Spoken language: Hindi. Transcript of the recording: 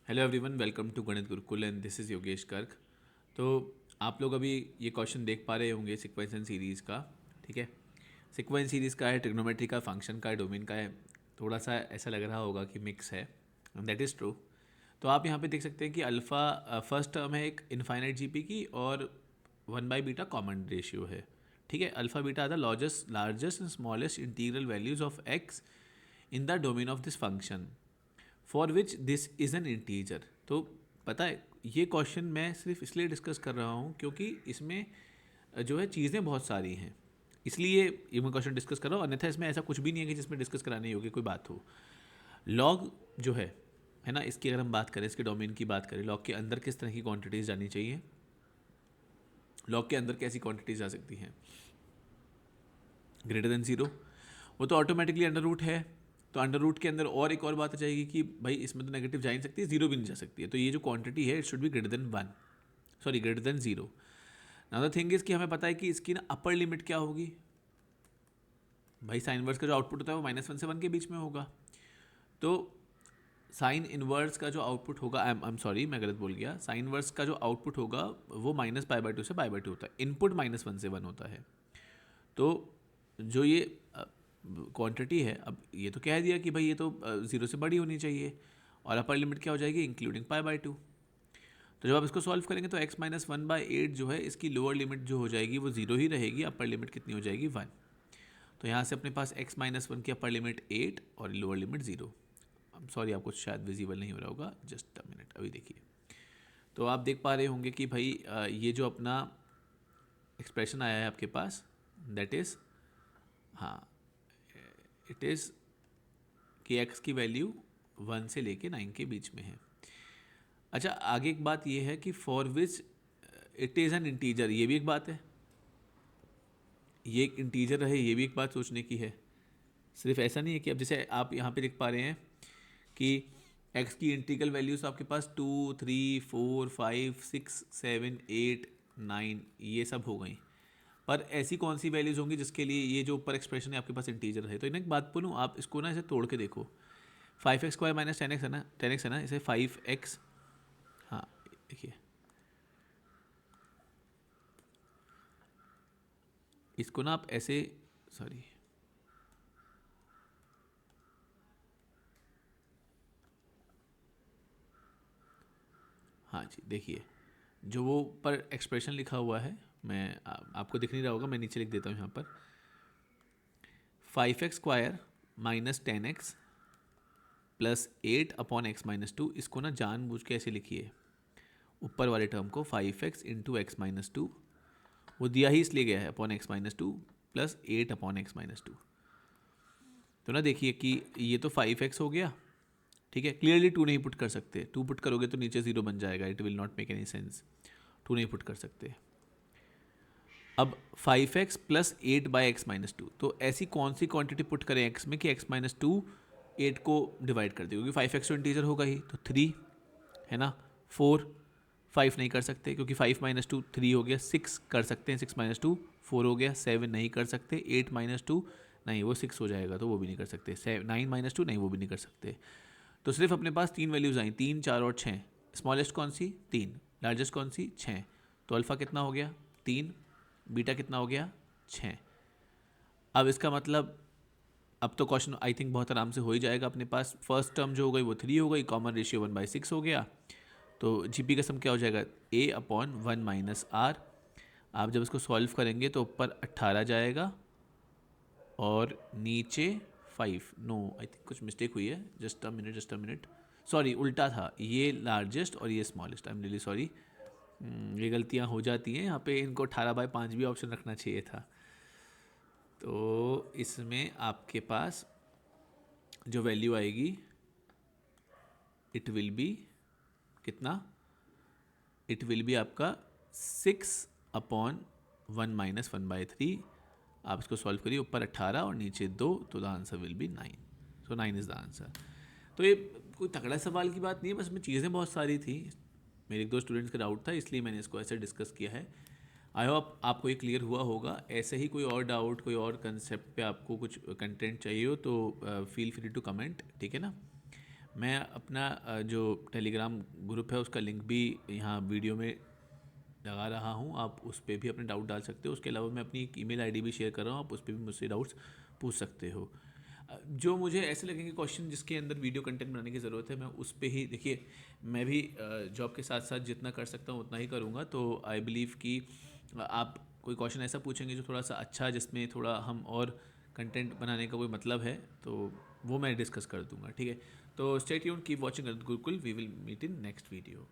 हेलो एवरीवन, वेलकम टू गणित Gurukul and this is Yogesh Garg. तो आप लोग अभी ये क्वेश्चन देख पा रहे होंगे सीक्वेंस एंड सीरीज़ का। ठीक है, सीक्वेंस सीरीज़ का है, ट्रिग्नोमेट्री का, फंक्शन का है, डोमेन का है। थोड़ा सा ऐसा लग रहा होगा कि मिक्स है, दैट इज़ ट्रू। तो आप यहाँ पे देख सकते हैं कि अल्फ़ा फर्स्ट टर्म है एक इनफाइनाइट जीपी की, और 1/बीटा कॉमन रेशियो है। ठीक है, alpha beta are the largest and smallest integral values of x in the domain of this function for which this is an integer. तो पता है, ये क्वेश्चन मैं सिर्फ इसलिए डिस्कस कर रहा हूँ क्योंकि इसमें जो है चीज़ें बहुत सारी हैं, इसलिए ये मैं क्वेश्चन डिस्कस कर रहा हूँ। अन्यथा इसमें ऐसा कुछ भी नहीं है कि जिसमें डिस्कस करानी होगी कोई बात हो। लॉग जो है ना, इसकी अगर हम बात करें, इसके डोमेन की बात करें, लॉग के अंदर किस तरह की क्वांटिटीज़ जानी चाहिए, लॉग के अंदर कैसी क्वांटिटीज़ जा सकती हैं, ग्रेटर देन ज़ीरो, वो तो ऑटोमेटिकली अंडर रूट है। तो अंडर रूट के अंदर और एक और बात आ जाएगी कि भाई इसमें तो नेगेटिव जा ही नहीं सकती, जीरो भी नहीं जा सकती है। तो ये जो क्वांटिटी है it should be greater than one, sorry greater than zero. Now the thing is कि हमें पता है कि इसकी ना अपर लिमिट क्या होगी। भाई साइन इनवर्स का जो आउटपुट होता है वो -1 से 1 के बीच में होगा। तो साइन इनवर्स का जो आउटपुट होगा, आई एम सॉरी मैं गलत बोल गया, साइन इनवर्स का जो आउटपुट होगा वो -π/2 से π/2 होता है। इनपुट -1 से 1 होता है। तो जो ये क्वांटिटी है, अब ये तो कह दिया कि भाई ये तो ज़ीरो से बड़ी होनी चाहिए, और अपर लिमिट क्या हो जाएगी, इंक्लूडिंग π/2। तो जब आप इसको सॉल्व करेंगे तो x-1/8 जो है, इसकी लोअर लिमिट जो हो जाएगी वो ज़ीरो ही रहेगी, अपर लिमिट कितनी हो जाएगी 1। तो यहाँ से अपने पास x-1 की अपर लिमिट 8 और लोअर लिमिट 0। अब सॉरी, आपको शायद विजिबल नहीं हो रहा होगा, जस्ट अ मिनट, अभी देखिए। तो आप देख पा रहे होंगे कि भाई ये जो अपना एक्सप्रेशन आया है आपके पास, दैट इज़, हाँ, इट इज़ कि x की वैल्यू 1 से लेके 9 के बीच में है। अच्छा, आगे एक बात ये है कि for which it is an integer, ये भी एक बात है, ये एक इंटीजर रहे, ये भी एक बात सोचने की है। सिर्फ ऐसा नहीं है कि अब जैसे आप यहाँ पे देख पा रहे हैं कि x की इंटीग्रल वैल्यूज आपके पास 2, 3, 4, 5, 6, 7, 8, 9 ये सब हो गई। पर ऐसी कौन सी वैल्यूज़ होंगी जिसके लिए ये जो ऊपर एक्सप्रेशन है आपके पास इंटीजर है। तो इन्हें एक बात बोलूँ, आप इसको ना ऐसे तोड़ के देखो। 5x² - 10x है ना, 10x है ना, इसे 5x, हाँ देखिए, इसको ना आप ऐसे, सॉरी, हाँ जी देखिए, जो वो पर एक्सप्रेशन लिखा हुआ है, मैं आपको दिख नहीं रहा होगा, मैं नीचे लिख देता हूँ यहाँ पर। 5x² - 10x प्लस 8/x-2, इसको ना जानबूझ के ऐसे लिखिए, ऊपर वाले टर्म को 5x × x-2, वो दिया ही इसलिए गया है अपॉन x-2 प्लस 8/x-2। तो ना देखिए कि ये तो 5x हो गया, ठीक है। क्लियरली 2 नहीं पुट कर सकते, 2 पुट करोगे तो नीचे 0 बन जाएगा, it will not make any sense, 2 नहीं पुट कर सकते। अब 5x प्लस 8/x-2, तो ऐसी कौन सी क्वांटिटी पुट करें x में कि x-2 8 को डिवाइड कर दे, क्योंकि 5x तो इंटीजर होगा ही, तो 3 है ना, 4, 5 नहीं कर सकते क्योंकि 5 - 2 3 हो गया, 6 कर सकते हैं, 6 - 2 4 हो गया, 7 नहीं कर सकते, 8 - 2 नहीं, वो 6 हो जाएगा तो वो भी नहीं कर सकते, 9 - 2 नहीं, वो भी नहीं कर सकते। तो सिर्फ अपने पास 3 वैल्यूज़ आई, 3, 4 और 6। स्मॉलेस्ट कौन सी, 3, लार्जेस्ट कौन सी, 6। तो अल्फ़ा कितना हो गया, 3, बीटा कितना हो गया, 6। अब इसका मतलब, अब तो क्वेश्चन आई थिंक बहुत आराम से हो ही जाएगा अपने पास। फर्स्ट टर्म जो हो गई वो 3 हो गई, कॉमन रेशियो 1/6 हो गया। तो जीपी का सम क्या हो जाएगा, a/1 - r। आप जब इसको सॉल्व करेंगे तो ऊपर 18 जाएगा और नीचे 5। नो, आई थिंक कुछ मिस्टेक हुई है, जस्ट अ मिनट, सॉरी उल्टा था, ये लार्जेस्ट और ये smallest, I am really sorry. ये गलतियाँ हो जाती हैं यहाँ पे, इनको 18/5 भी ऑप्शन रखना चाहिए था। तो इसमें आपके पास जो वैल्यू आएगी, इट विल बी कितना, इट विल बी आपका 6/1 - 1/3। आप इसको सॉल्व करिए, ऊपर 18 और नीचे 2, तो the answer will be 9। So 9 is the answer. तो ये कोई तगड़ा सवाल की बात नहीं है, बस में चीज़ें बहुत सारी थी, मेरे एक दो स्टूडेंट्स का डाउट था, इसलिए मैंने इसको ऐसे डिस्कस किया है। आई होप आपको ये क्लियर हुआ होगा। ऐसे ही कोई और डाउट, कोई और कंसेप्ट पे आपको कुछ कंटेंट चाहिए हो तो फील फ्री टू कमेंट, ठीक है ना। मैं अपना जो टेलीग्राम ग्रुप है उसका लिंक भी यहाँ वीडियो में लगा रहा हूँ, आप उस पर भी अपने डाउट डाल सकते हो। उसके अलावा मैं अपनी एक ईमेल आईडी भी शेयर कर रहा हूँ, आप उस पर भी मुझसे डाउट्स पूछ सकते हो। जो मुझे ऐसे लगेंगे क्वेश्चन जिसके अंदर वीडियो कंटेंट बनाने की ज़रूरत है, मैं उस पर ही, देखिए मैं भी जॉब के साथ साथ जितना कर सकता हूँ उतना ही करूँगा। तो आई बिलीव कि आप कोई क्वेश्चन ऐसा पूछेंगे जो थोड़ा सा अच्छा, जिसमें थोड़ा हम और कंटेंट बनाने का कोई मतलब है, तो वो मैं डिस्कस कर दूंगा, ठीक है। तो stay tuned, keep watching Gurukul, we will meet in next video.